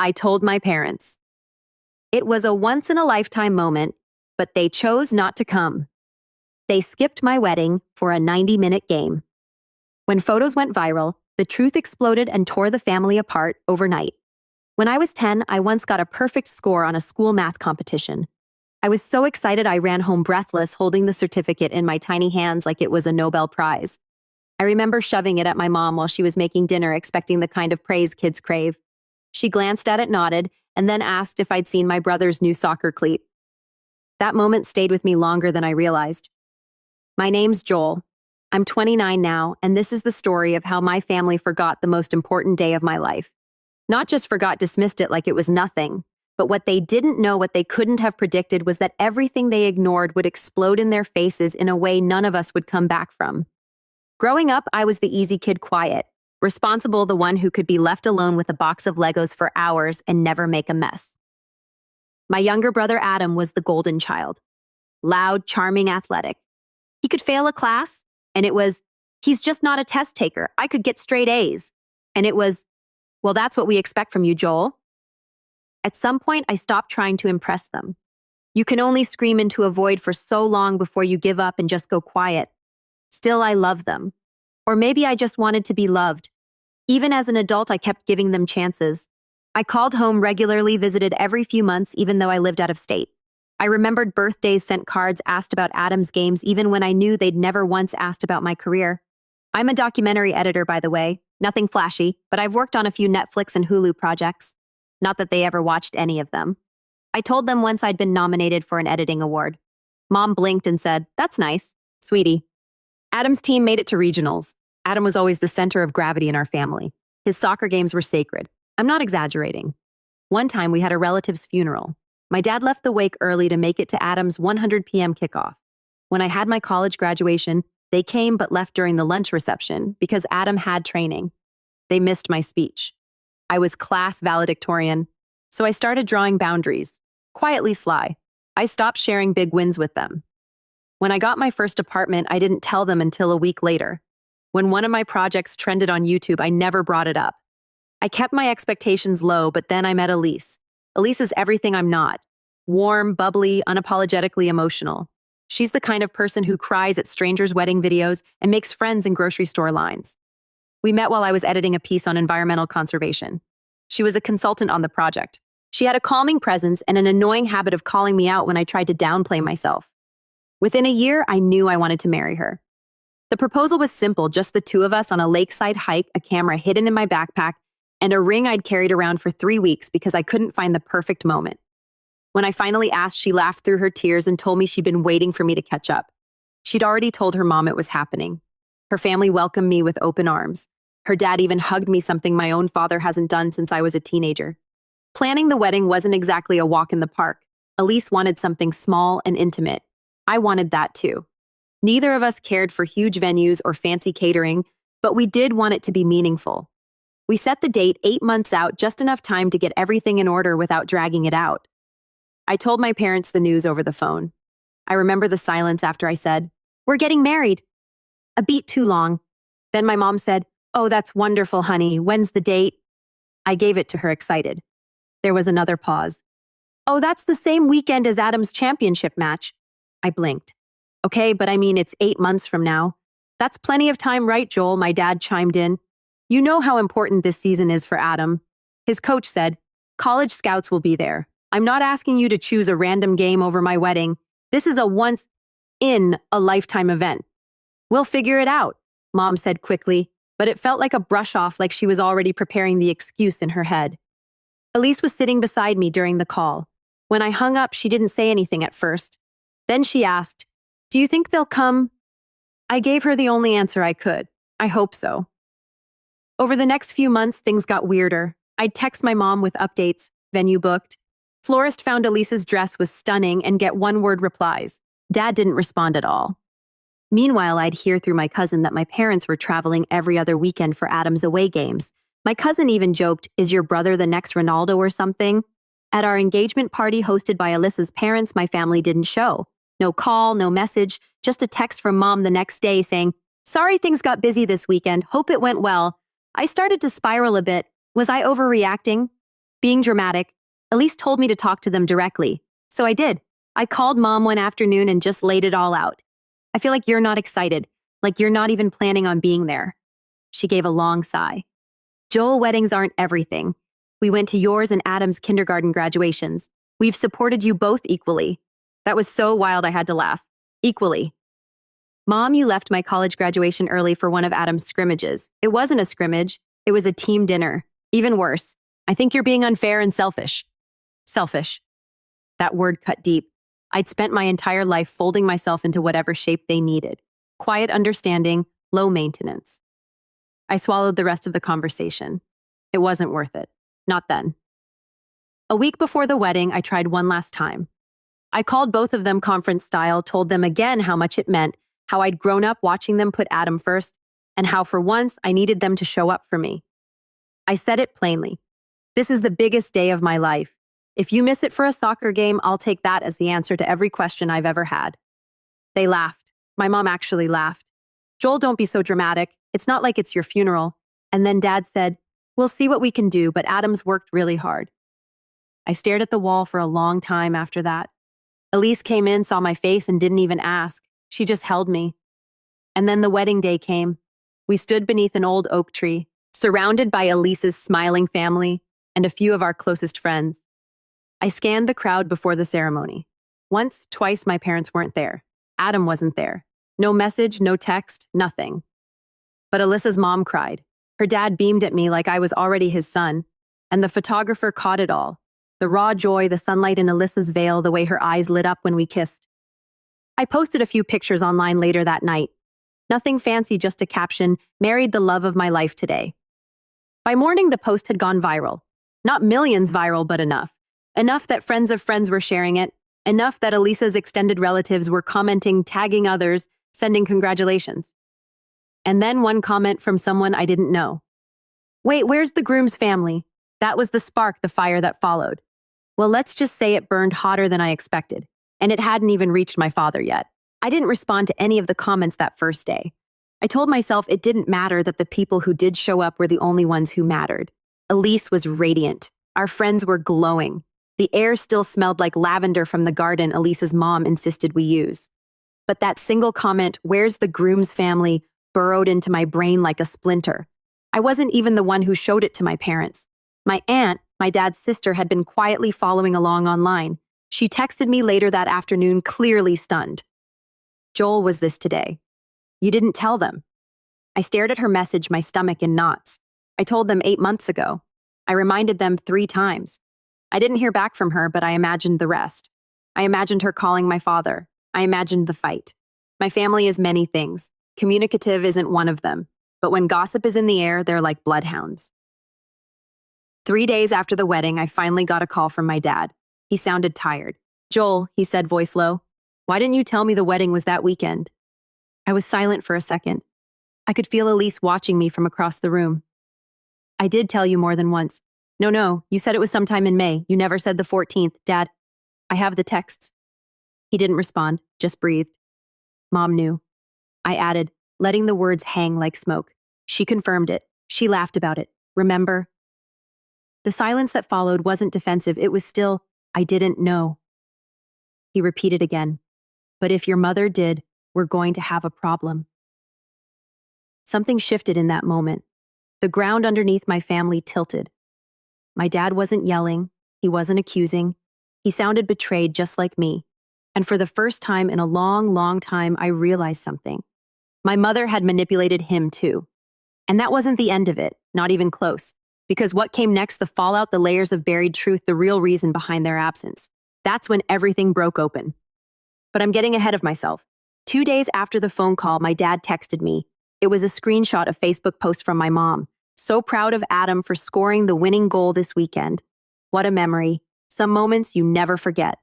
I told my parents. It was a once-in-a-lifetime moment, but they chose not to come. They skipped my wedding for a 90-minute game. When photos went viral, the truth exploded and tore the family apart overnight. When I was 10, I once got a perfect score on a school math competition. I was so excited I ran home breathless, holding the certificate in my tiny hands like it was a Nobel Prize. I remember shoving it at my mom while she was making dinner, expecting the kind of praise kids crave. She glanced at it, nodded, and then asked if I'd seen my brother's new soccer cleat. That moment stayed with me longer than I realized. My name's Joel. I'm 29 now, and this is the story of how my family forgot the most important day of my life. Not just forgot, dismissed it like it was nothing, but what they didn't know, what they couldn't have predicted, was that everything they ignored would explode in their faces in a way none of us would come back from. Growing up, I was the easy kid, quiet, responsible, the one who could be left alone with a box of Legos for hours and never make a mess. My younger brother Adam was the golden child. Loud, charming, athletic. He could fail a class, and it was, he's just not a test taker. I could get straight A's. And it was, well, that's what we expect from you, Joel. At some point, I stopped trying to impress them. You can only scream into a void for so long before you give up and just go quiet. Still, I love them. Or maybe I just wanted to be loved. Even as an adult, I kept giving them chances. I called home regularly, visited every few months, even though I lived out of state. I remembered birthdays, sent cards, asked about Adam's games, even when I knew they'd never once asked about my career. I'm a documentary editor, by the way. Nothing flashy, but I've worked on a few Netflix and Hulu projects. Not that they ever watched any of them. I told them once I'd been nominated for an editing award. Mom blinked and said, "That's nice, sweetie." Adam's team made it to regionals. Adam was always the center of gravity in our family. His soccer games were sacred. I'm not exaggerating. One time we had a relative's funeral. My dad left the wake early to make it to Adam's 100 p.m. kickoff. When I had my college graduation, they came but left during the lunch reception because Adam had training. They missed my speech. I was class valedictorian, so I started drawing boundaries. Quietly sly. I stopped sharing big wins with them. When I got my first apartment, I didn't tell them until a week later. When one of my projects trended on YouTube, I never brought it up. I kept my expectations low, but then I met Elise. Elise is everything I'm not. Warm, bubbly, unapologetically emotional. She's the kind of person who cries at strangers' wedding videos and makes friends in grocery store lines. We met while I was editing a piece on environmental conservation. She was a consultant on the project. She had a calming presence and an annoying habit of calling me out when I tried to downplay myself. Within a year, I knew I wanted to marry her. The proposal was simple, just the two of us on a lakeside hike, a camera hidden in my backpack, and a ring I'd carried around for 3 weeks because I couldn't find the perfect moment. When I finally asked, she laughed through her tears and told me she'd been waiting for me to catch up. She'd already told her mom it was happening. Her family welcomed me with open arms. Her dad even hugged me, something my own father hasn't done since I was a teenager. Planning the wedding wasn't exactly a walk in the park. Elise wanted something small and intimate. I wanted that too. Neither of us cared for huge venues or fancy catering, but we did want it to be meaningful. We set the date 8 months out, just enough time to get everything in order without dragging it out. I told my parents the news over the phone. I remember the silence after I said, "We're getting married." A beat too long. Then my mom said, "Oh, that's wonderful, honey. When's the date?" I gave it to her, excited. There was another pause. "Oh, that's the same weekend as Adam's championship match." I blinked. "Okay, but I mean, it's 8 months from now." "That's plenty of time, right, Joel?" My dad chimed in. "You know how important this season is for Adam." His coach said, "College scouts will be there. I'm not asking you to choose a random game over my wedding. This is a once-in-a-lifetime event." "We'll figure it out," Mom said quickly, but it felt like a brush off, like she was already preparing the excuse in her head. Elise was sitting beside me during the call. When I hung up, she didn't say anything at first. Then she asked, "Do you think they'll come?" I gave her the only answer I could. I hope so. Over the next few months, things got weirder. I'd text my mom with updates, venue booked. Florist found Elise's dress was stunning and get one-word replies. Dad didn't respond at all. Meanwhile, I'd hear through my cousin that my parents were traveling every other weekend for Adam's away games. My cousin even joked, "Is your brother the next Ronaldo or something?" At our engagement party hosted by Alyssa's parents, my family didn't show. No call, no message, just a text from Mom the next day saying, "Sorry things got busy this weekend. Hope it went well." I started to spiral a bit. Was I overreacting? Being dramatic, Elise told me to talk to them directly. So I did. I called Mom one afternoon and just laid it all out. I feel like you're not excited, like you're not even planning on being there. She gave a long sigh. Joel, weddings aren't everything. We went to yours and Adam's kindergarten graduations. We've supported you both equally. That was so wild I had to laugh. Equally. Mom, you left my college graduation early for one of Adam's scrimmages. It wasn't a scrimmage. It was a team dinner. Even worse. I think you're being unfair and selfish. Selfish. That word cut deep. I'd spent my entire life folding myself into whatever shape they needed. Quiet understanding, low maintenance. I swallowed the rest of the conversation. It wasn't worth it. Not then. A week before the wedding, I tried one last time. I called both of them conference style, told them again how much it meant, how I'd grown up watching them put Adam first, and how for once I needed them to show up for me. I said it plainly. This is the biggest day of my life. If you miss it for a soccer game, I'll take that as the answer to every question I've ever had. They laughed. My mom actually laughed. Joel, don't be so dramatic. It's not like it's your funeral. And then Dad said, we'll see what we can do, but Adam's worked really hard. I stared at the wall for a long time after that. Elise came in, saw my face, and didn't even ask. She just held me. And then the wedding day came. We stood beneath an old oak tree, surrounded by Elise's smiling family and a few of our closest friends. I scanned the crowd before the ceremony. Once, twice, my parents weren't there. Adam wasn't there. No message, no text, nothing. But Alyssa's mom cried. Her dad beamed at me like I was already his son, and the photographer caught it all. The raw joy, the sunlight in Alyssa's veil, the way her eyes lit up when we kissed. I posted a few pictures online later that night. Nothing fancy, just a caption, married the love of my life today. By morning, the post had gone viral. Not millions viral, but enough. Enough that friends of friends were sharing it. Enough that Elisa's extended relatives were commenting, tagging others, sending congratulations. And then one comment from someone I didn't know. Wait, where's the groom's family? That was the spark, the fire that followed. Well, let's just say it burned hotter than I expected, and it hadn't even reached my father yet. I didn't respond to any of the comments that first day. I told myself it didn't matter, that the people who did show up were the only ones who mattered. Elise was radiant. Our friends were glowing. The air still smelled like lavender from the garden Elise's mom insisted we use. But that single comment, where's the groom's family, burrowed into my brain like a splinter. I wasn't even the one who showed it to my parents. My aunt, my dad's sister, had been quietly following along online. She texted me later that afternoon, clearly stunned. Joel, was this today? You didn't tell them. I stared at her message, my stomach in knots. I told them 8 months ago. I reminded them 3 times. I didn't hear back from her, but I imagined the rest. I imagined her calling my father. I imagined the fight. My family is many things. Communicative isn't one of them. But when gossip is in the air, they're like bloodhounds. 3 days after the wedding, I finally got a call from my dad. He sounded tired. Joel, he said, voice low, why didn't you tell me the wedding was that weekend? I was silent for a second. I could feel Elise watching me from across the room. I did tell you more than once. No, you said it was sometime in May. You never said the 14th, Dad. I have the texts. He didn't respond, just breathed. Mom knew. I added, letting the words hang like smoke. She confirmed it. She laughed about it. Remember? The silence that followed wasn't defensive. It was still, I didn't know. He repeated again. But if your mother did, we're going to have a problem. Something shifted in that moment. The ground underneath my family tilted. My dad wasn't yelling. He wasn't accusing. He sounded betrayed just like me. And for the first time in a long, long time, I realized something. My mother had manipulated him too. And that wasn't the end of it, not even close. Because what came next, the fallout, the layers of buried truth, the real reason behind their absence. That's when everything broke open. But I'm getting ahead of myself. 2 days after the phone call, my dad texted me. It was a screenshot of a Facebook post from my mom. So proud of Adam for scoring the winning goal this weekend. What a memory. Some moments you never forget.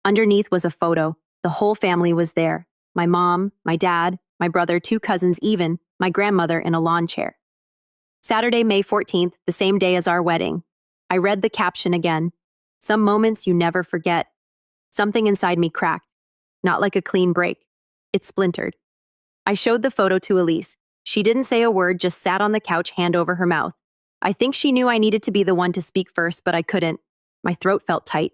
Underneath was a photo. The whole family was there. My mom, my dad, my brother, 2 cousins, even my grandmother in a lawn chair. Saturday, May 14th, the same day as our wedding. I read the caption again. Some moments you never forget. Something inside me cracked. Not like a clean break. It splintered. I showed the photo to Elise. She didn't say a word, just sat on the couch, hand over her mouth. I think she knew I needed to be the one to speak first, but I couldn't. My throat felt tight.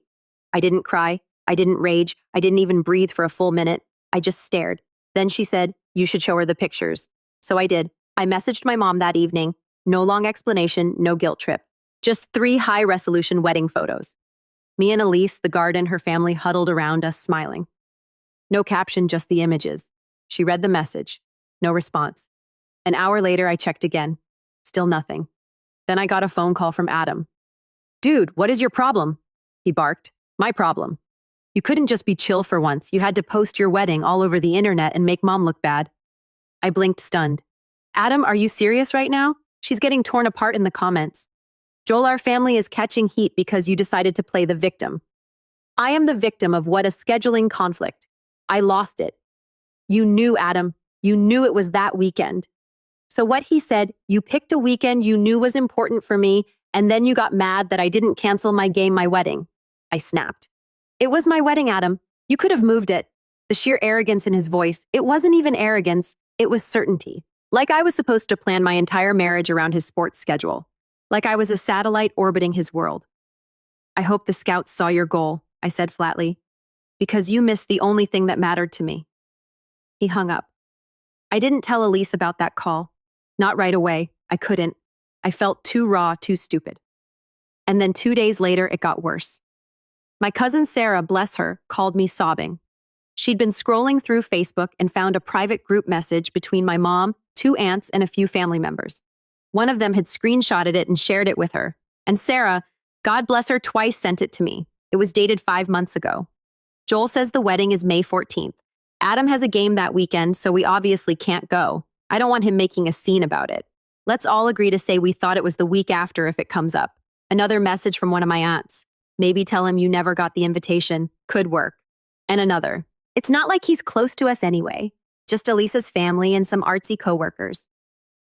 I didn't cry. I didn't rage. I didn't even breathe for a full minute. I just stared. Then she said, "You should show her the pictures." So I did. I messaged my mom that evening. No long explanation, no guilt trip. Just 3 high-resolution wedding photos. Me and Elise, the garden, her family huddled around us, smiling. No caption, just the images. She read the message. No response. An hour later, I checked again. Still nothing. Then I got a phone call from Adam. "Dude, what is your problem?" He barked. "My problem. You couldn't just be chill for once. You had to post your wedding all over the internet and make mom look bad." I blinked, stunned. "Adam, are you serious right now? She's getting torn apart in the comments. Joel, our family is catching heat because you decided to play the victim. I am the victim of what a scheduling conflict. I lost it. You knew, Adam. You knew it was that weekend. So what he said, you picked a weekend you knew was important for me, and then you got mad that I didn't cancel my game, my wedding." I snapped. "It was my wedding, Adam. You could have moved it." The sheer arrogance in his voice, it wasn't even arrogance, it was certainty. Like I was supposed to plan my entire marriage around his sports schedule. Like I was a satellite orbiting his world. "I hope the scouts saw your goal," I said flatly, "because you missed the only thing that mattered to me." He hung up. I didn't tell Elise about that call. Not right away. I couldn't. I felt too raw, too stupid. And then 2 days later, it got worse. My cousin Sarah, bless her, called me sobbing. She'd been scrolling through Facebook and found a private group message between my mom, 2 aunts, and a few family members. One of them had screenshotted it and shared it with her. And Sarah, God bless her, twice sent it to me. It was dated 5 months ago. "Joel says the wedding is May 14th. Adam has a game that weekend, so we obviously can't go. I don't want him making a scene about it. Let's all agree to say we thought it was the week after if it comes up." Another message from one of my aunts. "Maybe tell him you never got the invitation. Could work." And another. "It's not like he's close to us anyway. Just Elisa's family and some artsy coworkers."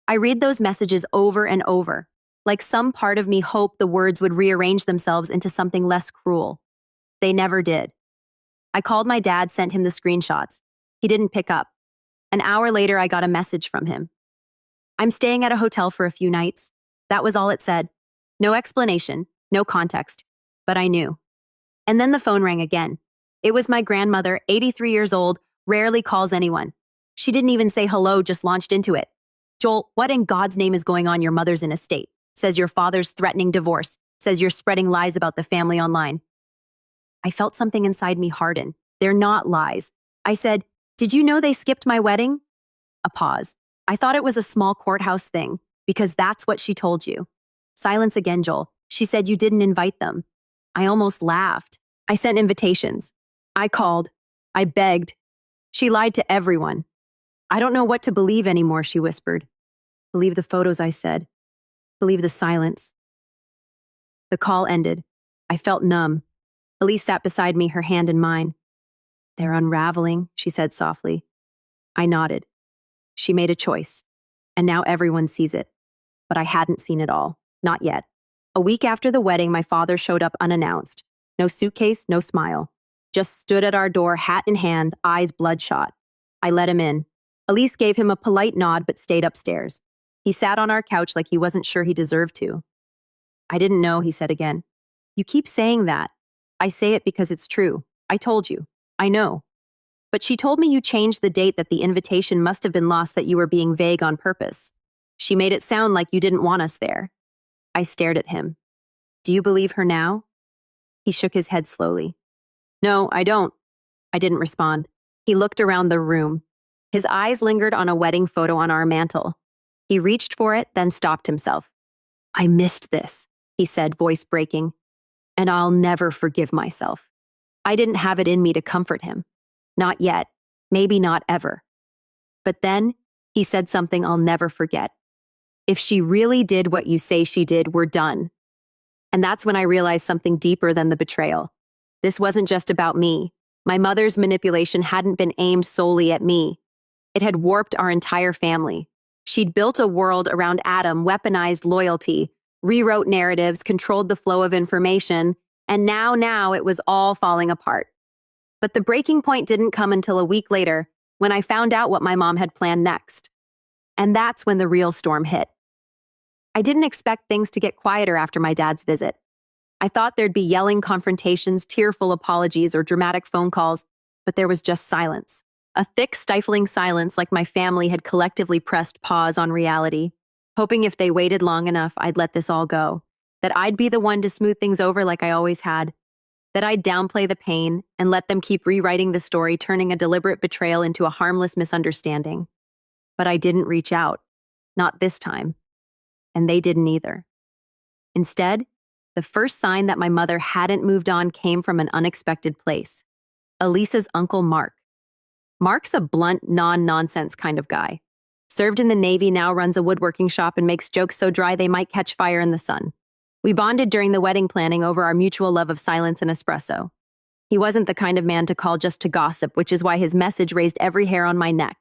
I read those messages over and over. Like some part of me hoped the words would rearrange themselves into something less cruel. They never did. I called my dad, sent him the screenshots. He didn't pick up. An hour later, I got a message from him. "I'm staying at a hotel for a few nights." That was all it said. No explanation, no context. But I knew. And then the phone rang again. It was my grandmother, 83 years old, rarely calls anyone. She didn't even say hello, just launched into it. "Joel, what in God's name is going on? Your mother's in a state. Says your father's threatening divorce. Says you're spreading lies about the family online." I felt something inside me harden. "They're not lies." I said, "Did you know they skipped my wedding?" A pause. "I thought it was a small courthouse thing, because that's what she told you." Silence again, Joel. "She said you didn't invite them." I almost laughed. "I sent invitations. I called. I begged. She lied to everyone." "I don't know what to believe anymore," she whispered. "Believe the photos," I said. "Believe the silence." The call ended. I felt numb. Elise sat beside me, her hand in mine. "They're unraveling," she said softly. I nodded. She made a choice, and now everyone sees it. But I hadn't seen it all. Not yet. A week after the wedding, my father showed up unannounced. No suitcase, no smile. Just stood at our door, hat in hand, eyes bloodshot. I let him in. Elise gave him a polite nod but stayed upstairs. He sat on our couch like he wasn't sure he deserved to. "I didn't know," he said again. "You keep saying that." "I say it because it's true. I told you. I know. But she told me you changed the date, that the invitation must have been lost, that you were being vague on purpose. She made it sound like you didn't want us there." I stared at him. "Do you believe her now?" He shook his head slowly. "No, I don't." I didn't respond. He looked around the room. His eyes lingered on a wedding photo on our mantel. He reached for it, then stopped himself. "I missed this," he said, voice breaking. "And I'll never forgive myself." I didn't have it in me to comfort him. Not yet. Maybe not ever. But then, he said something I'll never forget. "If she really did what you say she did, we're done." And that's when I realized something deeper than the betrayal. This wasn't just about me. My mother's manipulation hadn't been aimed solely at me. It had warped our entire family. She'd built a world around Adam, weaponized loyalty, rewrote narratives, controlled the flow of information, and now it was all falling apart. But the breaking point didn't come until a week later, when I found out what my mom had planned next. And that's when the real storm hit. I didn't expect things to get quieter after my dad's visit. I thought there'd be yelling confrontations, tearful apologies, or dramatic phone calls, but there was just silence. A thick, stifling silence like my family had collectively pressed pause on reality, hoping if they waited long enough, I'd let this all go, that I'd be the one to smooth things over like I always had, that I'd downplay the pain and let them keep rewriting the story, turning a deliberate betrayal into a harmless misunderstanding. But I didn't reach out, not this time, and they didn't either. Instead, the first sign that my mother hadn't moved on came from an unexpected place. Elise's uncle Mark. Mark's a blunt, non-nonsense kind of guy. Served in the Navy, now runs a woodworking shop and makes jokes so dry they might catch fire in the sun. We bonded during the wedding planning over our mutual love of silence and espresso. He wasn't the kind of man to call just to gossip, which is why his message raised every hair on my neck.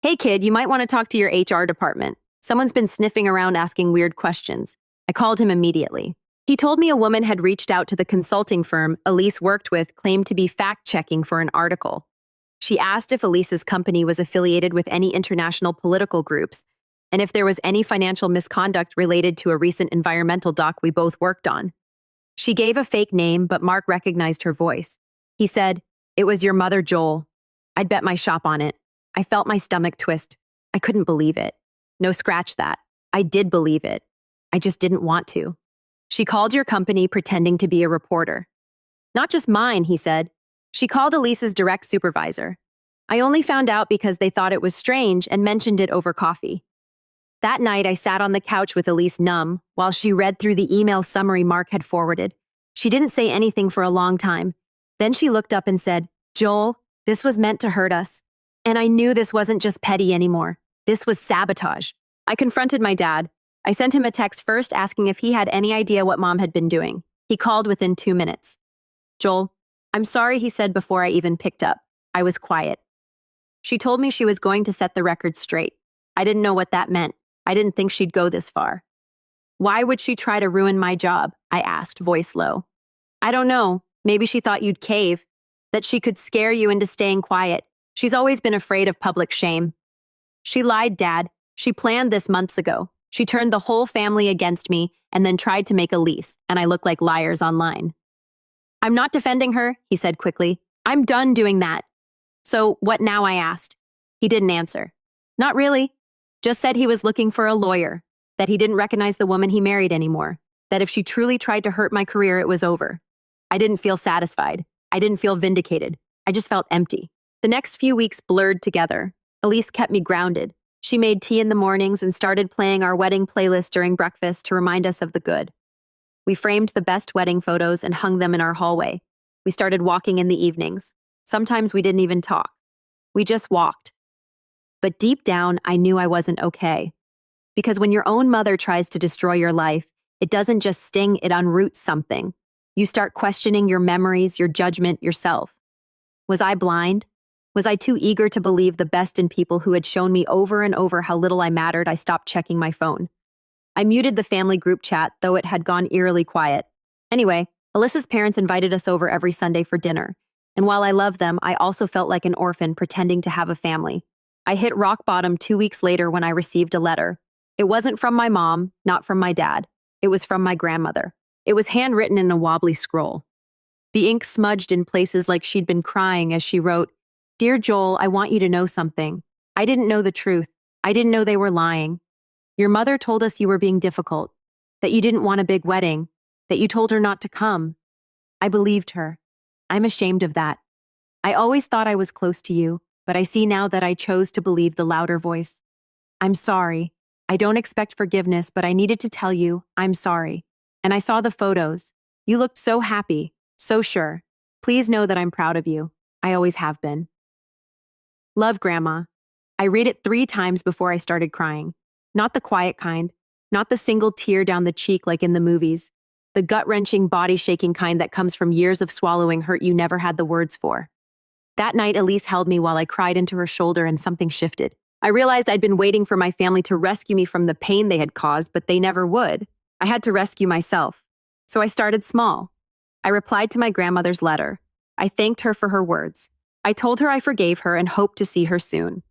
"Hey kid, you might want to talk to your HR department. Someone's been sniffing around asking weird questions." I called him immediately. He told me a woman had reached out to the consulting firm Elise worked with, claimed to be fact-checking for an article. She asked if Elise's company was affiliated with any international political groups, and if there was any financial misconduct related to a recent environmental doc we both worked on. She gave a fake name, but Mark recognized her voice. He said, "It was your mother, Joel. I'd bet my shop on it." I felt my stomach twist. I couldn't believe it. No, scratch that. I did believe it. I just didn't want to. "She called your company pretending to be a reporter." "Not just mine," he said. "She called Elise's direct supervisor. I only found out because they thought it was strange and mentioned it over coffee." That night, I sat on the couch with Elise numb while she read through the email summary Mark had forwarded. She didn't say anything for a long time. Then she looked up and said, "Joel, this was meant to hurt us." And I knew this wasn't just petty anymore. This was sabotage. I confronted my dad. I sent him a text first asking if he had any idea what Mom had been doing. He called within 2 minutes. "Joel, I'm sorry," he said before I even picked up. I was quiet. "She told me she was going to set the record straight. I didn't know what that meant. I didn't think she'd go this far." "Why would she try to ruin my job?" I asked, voice low. "I don't know. Maybe she thought you'd cave, that she could scare you into staying quiet. She's always been afraid of public shame." "She lied, Dad. She planned this months ago. She turned the whole family against me and then tried to make Elise, and I look like liars online." "I'm not defending her," he said quickly. "I'm done doing that." "So what now?" I asked. He didn't answer. "Not really. Just said he was looking for a lawyer, that he didn't recognize the woman he married anymore, that if she truly tried to hurt my career, it was over." I didn't feel satisfied. I didn't feel vindicated. I just felt empty. The next few weeks blurred together. Elise kept me grounded. She made tea in the mornings and started playing our wedding playlist during breakfast to remind us of the good. We framed the best wedding photos and hung them in our hallway. We started walking in the evenings. Sometimes we didn't even talk. We just walked. But deep down, I knew I wasn't okay. Because when your own mother tries to destroy your life, it doesn't just sting, it unroots something. You start questioning your memories, your judgment, yourself. Was I blind? Was I too eager to believe the best in people who had shown me over and over how little I mattered? I stopped checking my phone. I muted the family group chat, though it had gone eerily quiet. Anyway, Alyssa's parents invited us over every Sunday for dinner. And while I loved them, I also felt like an orphan pretending to have a family. I hit rock bottom 2 weeks later when I received a letter. It wasn't from my mom, not from my dad. It was from my grandmother. It was handwritten in a wobbly scroll. The ink smudged in places like she'd been crying as she wrote, "Dear Joel, I want you to know something. I didn't know the truth. I didn't know they were lying. Your mother told us you were being difficult, that you didn't want a big wedding, that you told her not to come. I believed her. I'm ashamed of that. I always thought I was close to you, but I see now that I chose to believe the louder voice. I'm sorry. I don't expect forgiveness, but I needed to tell you I'm sorry. And I saw the photos. You looked so happy, so sure. Please know that I'm proud of you. I always have been. Love, Grandma." I read it 3 times before I started crying. Not the quiet kind, not the single tear down the cheek like in the movies, the gut-wrenching, body-shaking kind that comes from years of swallowing hurt you never had the words for. That night, Elise held me while I cried into her shoulder and something shifted. I realized I'd been waiting for my family to rescue me from the pain they had caused, but they never would. I had to rescue myself. So I started small. I replied to my grandmother's letter. I thanked her for her words. I told her I forgave her and hoped to see her soon.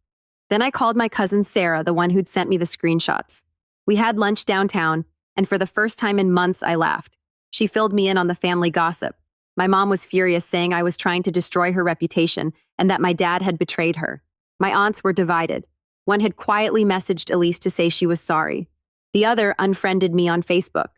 Then I called my cousin Sarah, the one who'd sent me the screenshots. We had lunch downtown, and for the first time in months, I laughed. She filled me in on the family gossip. My mom was furious, saying I was trying to destroy her reputation and that my dad had betrayed her. My aunts were divided. One had quietly messaged Elise to say she was sorry. The other unfriended me on Facebook.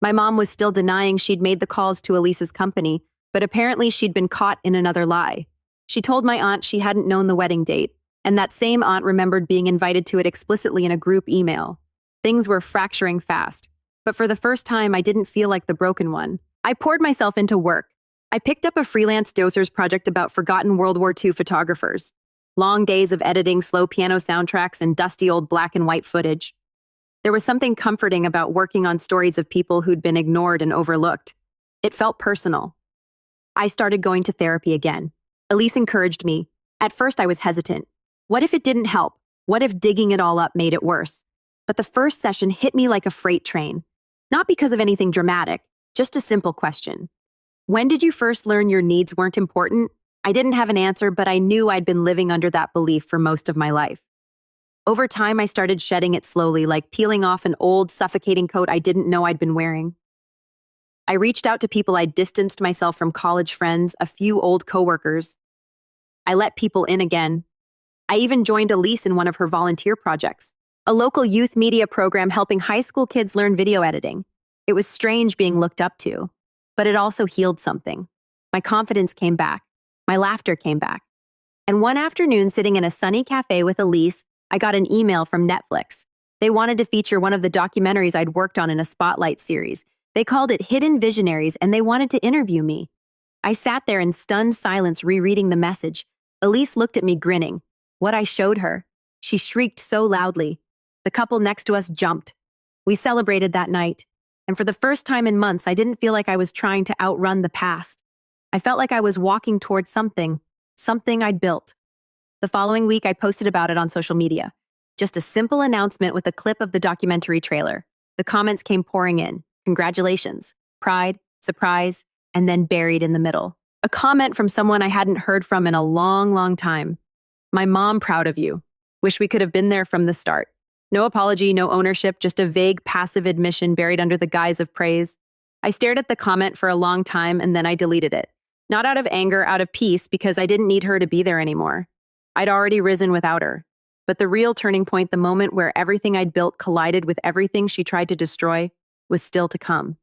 My mom was still denying she'd made the calls to Elise's company, but apparently she'd been caught in another lie. She told my aunt she hadn't known the wedding date, and that same aunt remembered being invited to it explicitly in a group email. Things were fracturing fast, but for the first time, I didn't feel like the broken one. I poured myself into work. I picked up a freelance doser's project about forgotten World War II photographers. Long days of editing slow piano soundtracks and dusty old black and white footage. There was something comforting about working on stories of people who'd been ignored and overlooked. It felt personal. I started going to therapy again. Elise encouraged me. At first, I was hesitant. What if it didn't help? What if digging it all up made it worse? But the first session hit me like a freight train. Not because of anything dramatic, just a simple question. When did you first learn your needs weren't important? I didn't have an answer, but I knew I'd been living under that belief for most of my life. Over time, I started shedding it slowly, like peeling off an old, suffocating coat I didn't know I'd been wearing. I reached out to people I'd distanced myself from: college friends, a few old coworkers. I let people in again. I even joined Elise in one of her volunteer projects, a local youth media program helping high school kids learn video editing. It was strange being looked up to, but it also healed something. My confidence came back. My laughter came back. And one afternoon, sitting in a sunny cafe with Elise, I got an email from Netflix. They wanted to feature one of the documentaries I'd worked on in a spotlight series. They called it Hidden Visionaries, and they wanted to interview me. I sat there in stunned silence, rereading the message. Elise looked at me, grinning. What I showed her. She shrieked so loudly. The couple next to us jumped. We celebrated that night. And for the first time in months, I didn't feel like I was trying to outrun the past. I felt like I was walking towards something I'd built. The following week, I posted about it on social media. Just a simple announcement with a clip of the documentary trailer. The comments came pouring in. Congratulations, pride, surprise, and then buried in the middle. A comment from someone I hadn't heard from in a long, long time. My mom, proud of you. Wish we could have been there from the start. No apology, no ownership, just a vague, passive admission buried under the guise of praise. I stared at the comment for a long time, and then I deleted it. Not out of anger, out of peace, because I didn't need her to be there anymore. I'd already risen without her. But the real turning point, the moment where everything I'd built collided with everything she tried to destroy, was still to come.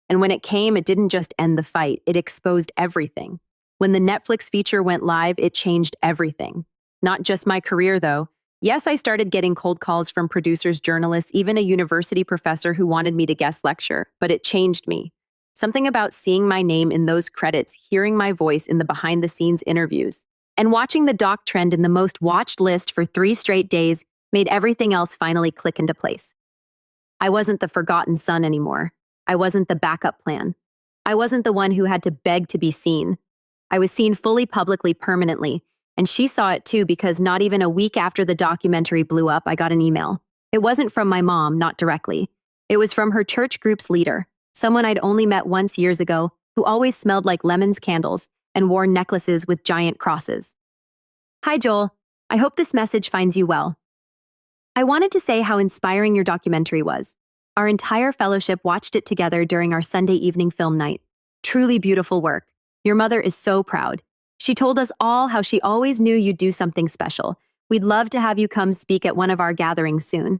And when it came, it didn't just end the fight, it exposed everything. When the Netflix feature went live, it changed everything. Not just my career, though. Yes, I started getting cold calls from producers, journalists, even a university professor who wanted me to guest lecture, but it changed me. Something about seeing my name in those credits, hearing my voice in the behind-the-scenes interviews, and watching the doc trend in the most watched list for 3 straight days made everything else finally click into place. I wasn't the forgotten son anymore. I wasn't the backup plan. I wasn't the one who had to beg to be seen. I was seen fully, publicly, permanently, and she saw it too, because not even a week after the documentary blew up, I got an email. It wasn't from my mom, not directly. It was from her church group's leader, someone I'd only met once years ago, who always smelled like lemons candles and wore necklaces with giant crosses. Hi, Joel. I hope this message finds you well. I wanted to say how inspiring your documentary was. Our entire fellowship watched it together during our Sunday evening film night. Truly beautiful work. Your mother is so proud. She told us all how she always knew you'd do something special. We'd love to have you come speak at one of our gatherings soon.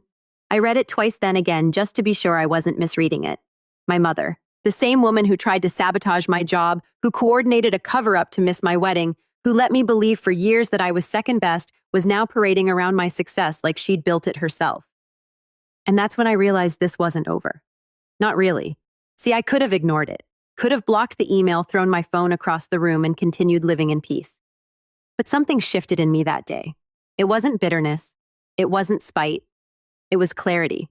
I read it twice, then again, just to be sure I wasn't misreading it. My mother, the same woman who tried to sabotage my job, who coordinated a cover-up to miss my wedding, who let me believe for years that I was second best, was now parading around my success like she'd built it herself. And that's when I realized this wasn't over. Not really. See, I could have ignored it, could have blocked the email, thrown my phone across the room, and continued living in peace. But something shifted in me that day. It wasn't bitterness. It wasn't spite. It was clarity.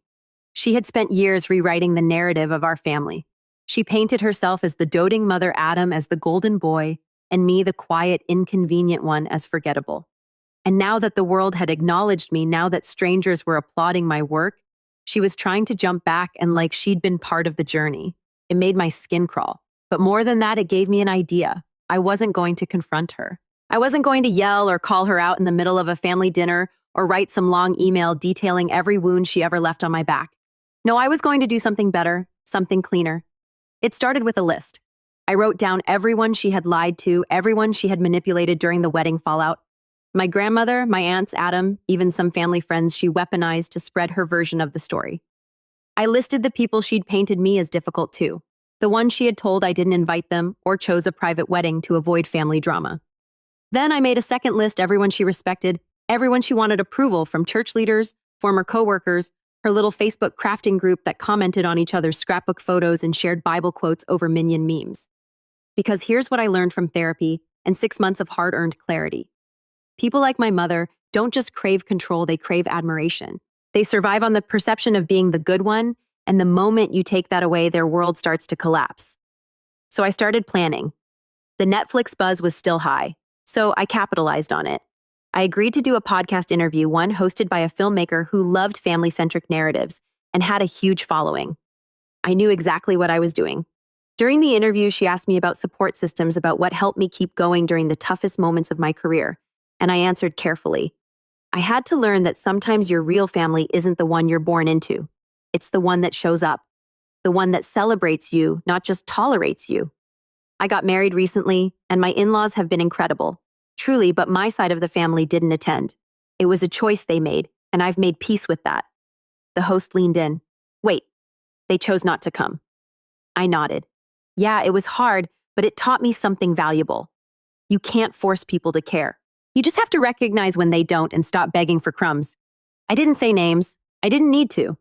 She had spent years rewriting the narrative of our family. She painted herself as the doting mother, Adam as the golden boy, and me, the quiet, inconvenient one, as forgettable. And now that the world had acknowledged me, now that strangers were applauding my work, she was trying to jump back, and like she'd been part of the journey. It made my skin crawl. But more than that, it gave me an idea. I wasn't going to confront her. I wasn't going to yell or call her out in the middle of a family dinner or write some long email detailing every wound she ever left on my back. No, I was going to do something better, something cleaner. It started with a list. I wrote down everyone she had lied to, everyone she had manipulated during the wedding fallout. My grandmother, my aunts, Adam, even some family friends she weaponized to spread her version of the story. I listed the people she'd painted me as difficult too, the ones she had told I didn't invite them or chose a private wedding to avoid family drama. Then I made a second list, everyone she respected, everyone she wanted approval from, church leaders, former coworkers, her little Facebook crafting group that commented on each other's scrapbook photos and shared Bible quotes over minion memes. Because here's what I learned from therapy and 6 months of hard-earned clarity. People like my mother don't just crave control, they crave admiration. They survive on the perception of being the good one, and the moment you take that away, their world starts to collapse. So I started planning. The Netflix buzz was still high, so I capitalized on it. I agreed to do a podcast interview, one hosted by a filmmaker who loved family-centric narratives and had a huge following. I knew exactly what I was doing. During the interview, she asked me about support systems, about what helped me keep going during the toughest moments of my career, and I answered carefully. I had to learn that sometimes your real family isn't the one you're born into. It's the one that shows up, the one that celebrates you, not just tolerates you. I got married recently, and my in-laws have been incredible. Truly, but my side of the family didn't attend. It was a choice they made, and I've made peace with that. The host leaned in. Wait, they chose not to come. I nodded. Yeah, it was hard, but it taught me something valuable. You can't force people to care. You just have to recognize when they don't and stop begging for crumbs. I didn't say names. I didn't need to.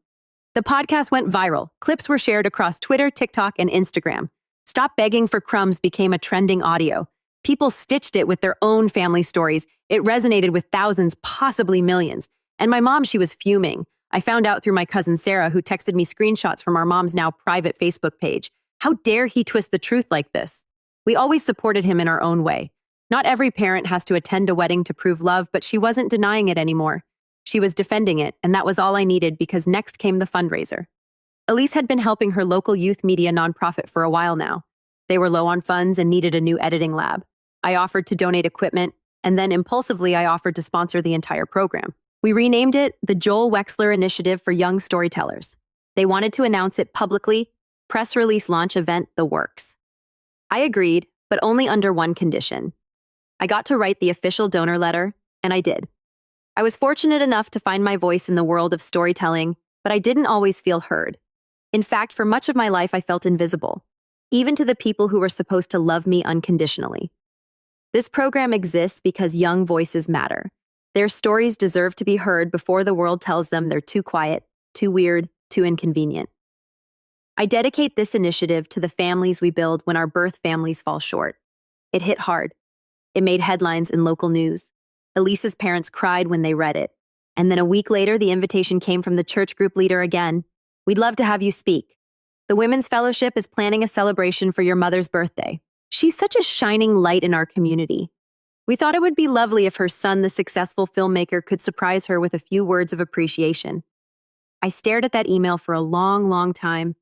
The podcast went viral. Clips were shared across Twitter, TikTok, and Instagram. Stop begging for crumbs became a trending audio. People stitched it with their own family stories. It resonated with thousands, possibly millions. And my mom, she was fuming. I found out through my cousin Sarah, who texted me screenshots from our mom's now private Facebook page. How dare he twist the truth like this? We always supported him in our own way. Not every parent has to attend a wedding to prove love, but she wasn't denying it anymore. She was defending it, and that was all I needed because next came the fundraiser. Elise had been helping her local youth media nonprofit for a while now. They were low on funds and needed a new editing lab. I offered to donate equipment, and then impulsively I offered to sponsor the entire program. We renamed it the Joel Wexler Initiative for Young Storytellers. They wanted to announce it publicly, press release launch event, the works. I agreed, but only under one condition. I got to write the official donor letter, and I did. I was fortunate enough to find my voice in the world of storytelling, but I didn't always feel heard. In fact, for much of my life, I felt invisible, even to the people who were supposed to love me unconditionally. This program exists because young voices matter. Their stories deserve to be heard before the world tells them they're too quiet, too weird, too inconvenient. I dedicate this initiative to the families we build when our birth families fall short. It hit hard. It made headlines in local news. Elise's parents cried when they read it. And then a week later, the invitation came from the church group leader again. We'd love to have you speak. The Women's Fellowship is planning a celebration for your mother's birthday. She's such a shining light in our community. We thought it would be lovely if her son, the successful filmmaker, could surprise her with a few words of appreciation. I stared at that email for a long, long time.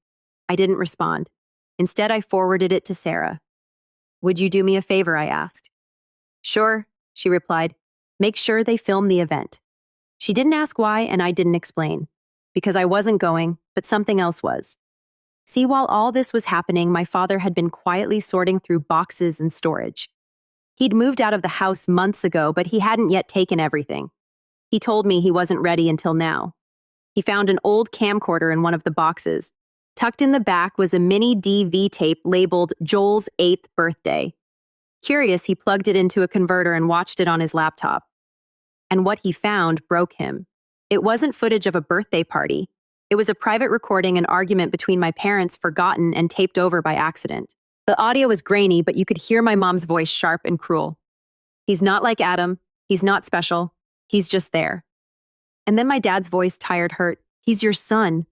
I didn't respond. Instead, I forwarded it to Sarah. Would you do me a favor? I asked. Sure, she replied. Make sure they film the event. She didn't ask why, and I didn't explain. Because I wasn't going, but something else was. See, while all this was happening, my father had been quietly sorting through boxes and storage. He'd moved out of the house months ago, but he hadn't yet taken everything. He told me he wasn't ready until now. He found an old camcorder in one of the boxes. Tucked in the back was a mini DV tape labeled Joel's 8th birthday. Curious, he plugged it into a converter and watched it on his laptop. And what he found broke him. It wasn't footage of a birthday party. It was a private recording, an argument between my parents forgotten and taped over by accident. The audio was grainy, but you could hear my mom's voice sharp and cruel. He's not like Adam. He's not special. He's just there. And then my dad's voice, tired, hurt. He's your son.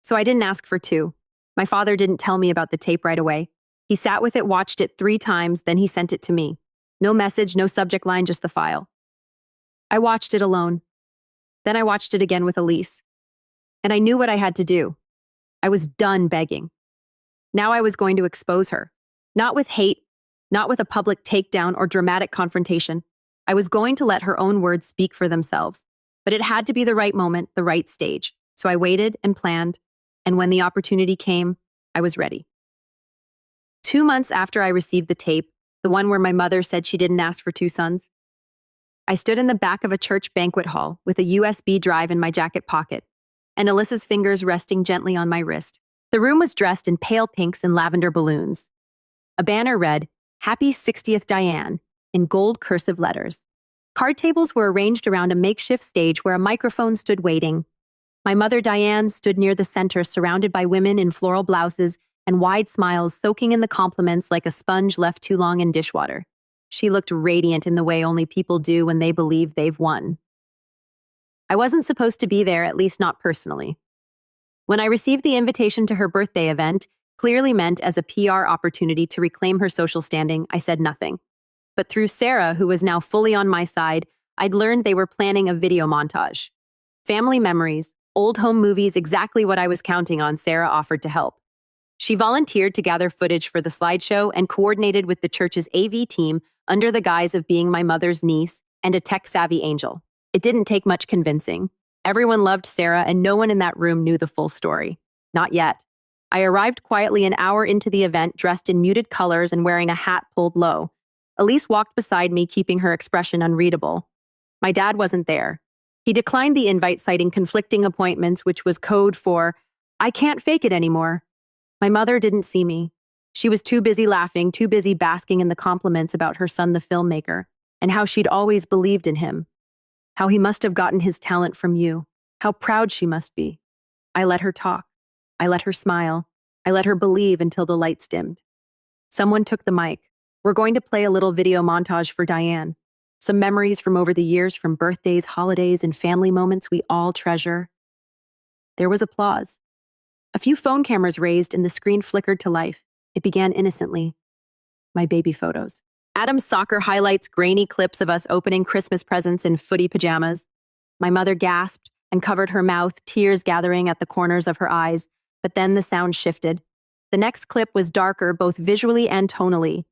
So I didn't ask for two. My father didn't tell me about the tape right away. He sat with it, watched it 3 times, then he sent it to me. No message, no subject line, just the file. I watched it alone. Then I watched it again with Elise. And I knew what I had to do. I was done begging. Now I was going to expose her. Not with hate, not with a public takedown or dramatic confrontation. I was going to let her own words speak for themselves. But it had to be the right moment, the right stage. So I waited and planned. And when the opportunity came, I was ready. 2 months after I received the tape, the one where my mother said she didn't ask for two sons, I stood in the back of a church banquet hall with a USB drive in my jacket pocket, and Alyssa's fingers resting gently on my wrist. The room was dressed in pale pinks and lavender balloons. A banner read, "Happy 60th Diane," in gold cursive letters. Card tables were arranged around a makeshift stage where a microphone stood waiting. My mother, Diane, stood near the center, surrounded by women in floral blouses and wide smiles, soaking in the compliments like a sponge left too long in dishwater. She looked radiant in the way only people do when they believe they've won. I wasn't supposed to be there, at least not personally. When I received the invitation to her birthday event, clearly meant as a PR opportunity to reclaim her social standing, I said nothing. But through Sarah, who was now fully on my side, I'd learned they were planning a video montage. Family memories, old home movies, exactly what I was counting on. Sarah offered to help. She volunteered to gather footage for the slideshow and coordinated with the church's AV team under the guise of being my mother's niece and a tech-savvy angel. It didn't take much convincing. Everyone loved Sarah, and no one in that room knew the full story. Not yet. I arrived quietly an hour into the event, dressed in muted colors and wearing a hat pulled low. Elise walked beside me, keeping her expression unreadable. My dad wasn't there. He declined the invite, citing conflicting appointments, which was code for, "I can't fake it anymore." My mother didn't see me. She was too busy laughing, too busy basking in the compliments about her son, the filmmaker, and how she'd always believed in him. How he must have gotten his talent from you. How proud she must be. I let her talk. I let her smile. I let her believe until the lights dimmed. Someone took the mic. "We're going to play a little video montage for Diane. Some memories from over the years, from birthdays, holidays, and family moments we all treasure." There was applause. A few phone cameras raised and the screen flickered to life. It began innocently. My baby photos. Adam's soccer highlights, grainy clips of us opening Christmas presents in footy pajamas. My mother gasped and covered her mouth, tears gathering at the corners of her eyes, but then the sound shifted. The next clip was darker, both visually and tonally.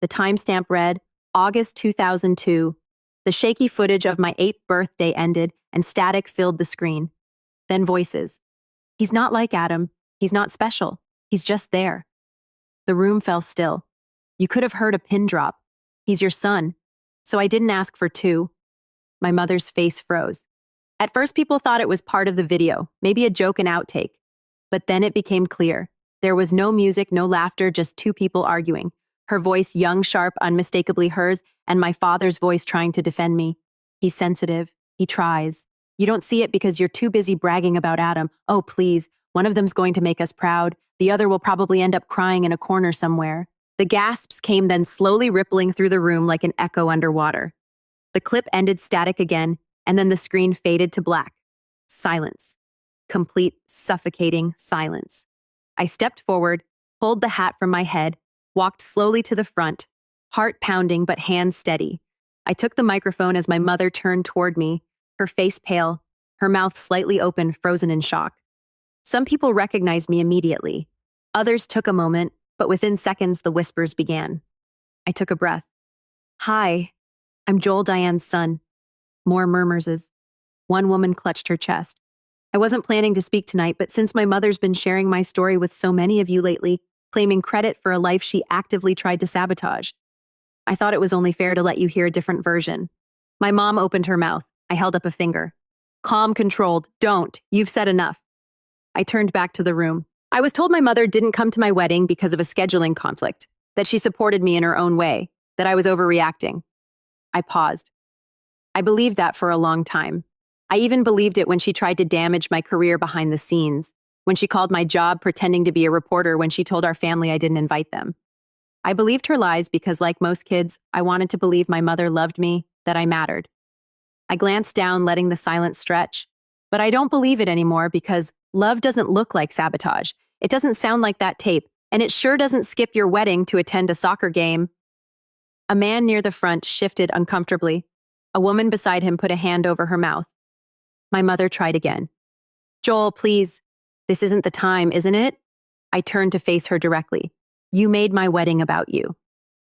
The timestamp read, August 2002. The shaky footage of my 8th birthday ended, and static filled the screen. Then voices. "He's not like Adam. He's not special. He's just there." The room fell still. You could have heard a pin drop. "He's your son." So I didn't ask for two. My mother's face froze. At first, people thought it was part of the video, maybe a joke and outtake. But then it became clear. There was no music, no laughter, just two people arguing. Her voice, young, sharp, unmistakably hers, and my father's voice trying to defend me. "He's sensitive. He tries. You don't see it because you're too busy bragging about Adam. Oh, please. One of them's going to make us proud. The other will probably end up crying in a corner somewhere." The gasps came, then slowly rippling through the room like an echo underwater. The clip ended static again, and then the screen faded to black. Silence. Complete, suffocating silence. I stepped forward, pulled the hat from my head, walked slowly to the front, heart pounding but hands steady. I took the microphone as my mother turned toward me, her face pale, her mouth slightly open, frozen in shock. Some people recognized me immediately. Others took a moment, but within seconds the whispers began. I took a breath. "Hi, I'm Joel, Diane's son." More murmurs. One woman clutched her chest. "I wasn't planning to speak tonight, but since my mother's been sharing my story with so many of you lately, claiming credit for a life she actively tried to sabotage, I thought it was only fair to let you hear a different version." My mom opened her mouth. I held up a finger. "Calm, controlled. Don't. You've said enough." I turned back to the room. I was told my mother didn't come to my wedding because of a scheduling conflict, that she supported me in her own way, that I was overreacting. I paused. I believed that for a long time. I even believed it when she tried to damage my career behind the scenes, when she called my job pretending to be a reporter when she told our family I didn't invite them. I believed her lies because, like most kids, I wanted to believe my mother loved me, that I mattered. I glanced down, letting the silence stretch. But I don't believe it anymore because love doesn't look like sabotage. It doesn't sound like that tape, and it sure doesn't skip your wedding to attend a soccer game. A man near the front shifted uncomfortably. A woman beside him put a hand over her mouth. My mother tried again. "Joel, please. This isn't the time, isn't it?" I turned to face her directly. "You made my wedding about you.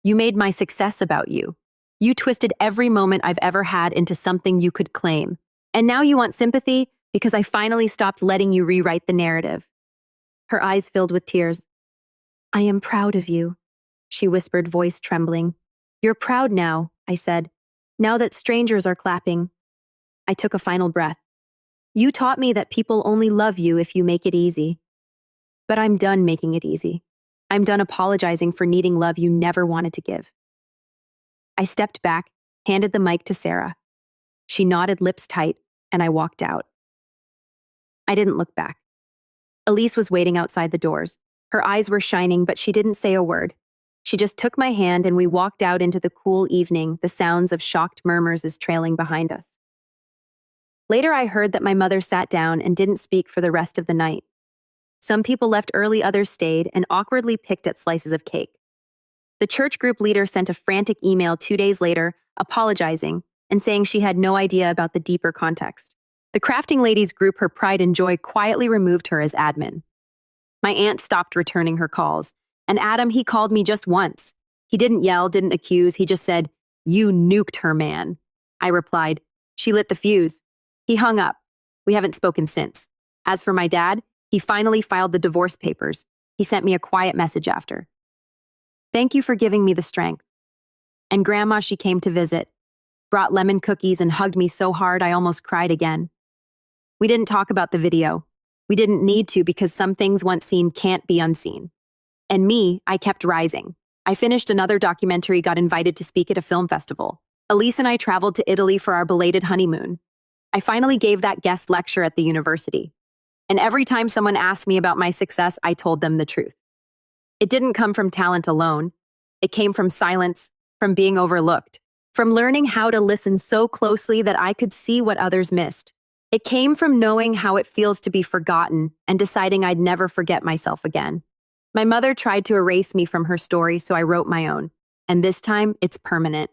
You made my success about you. You twisted every moment I've ever had into something you could claim. And now you want sympathy because I finally stopped letting you rewrite the narrative." Her eyes filled with tears. I am proud of you, she whispered, voice trembling. You're proud now, I said. Now that strangers are clapping. I took a final breath. You taught me that people only love you if you make it easy. But I'm done making it easy. I'm done apologizing for needing love you never wanted to give. I stepped back, handed the mic to Sarah. She nodded, lips tight, and I walked out. I didn't look back. Elise was waiting outside the doors. Her eyes were shining, but she didn't say a word. She just took my hand and we walked out into the cool evening, the sounds of shocked murmurs trailing behind us. Later, I heard that my mother sat down and didn't speak for the rest of the night. Some people left early, others stayed and awkwardly picked at slices of cake. The church group leader sent a frantic email 2 days later, apologizing and saying she had no idea about the deeper context. The crafting ladies group Her Pride and Joy quietly removed her as admin. My aunt stopped returning her calls, and Adam, he called me just once. He didn't yell, didn't accuse, he just said, "You nuked her, man." I replied, "She lit the fuse." He hung up. We haven't spoken since. As for my dad, he finally filed the divorce papers. He sent me a quiet message after. Thank you for giving me the strength. And Grandma, she came to visit, brought lemon cookies and hugged me so hard I almost cried again. We didn't talk about the video. We didn't need to because some things once seen can't be unseen. And me, I kept rising. I finished another documentary, got invited to speak at a film festival. Elise and I traveled to Italy for our belated honeymoon. I finally gave that guest lecture at the university. And every time someone asked me about my success, I told them the truth. It didn't come from talent alone. It came from silence, from being overlooked, from learning how to listen so closely that I could see what others missed. It came from knowing how it feels to be forgotten and deciding I'd never forget myself again. My mother tried to erase me from her story, so I wrote my own. And this time, it's permanent.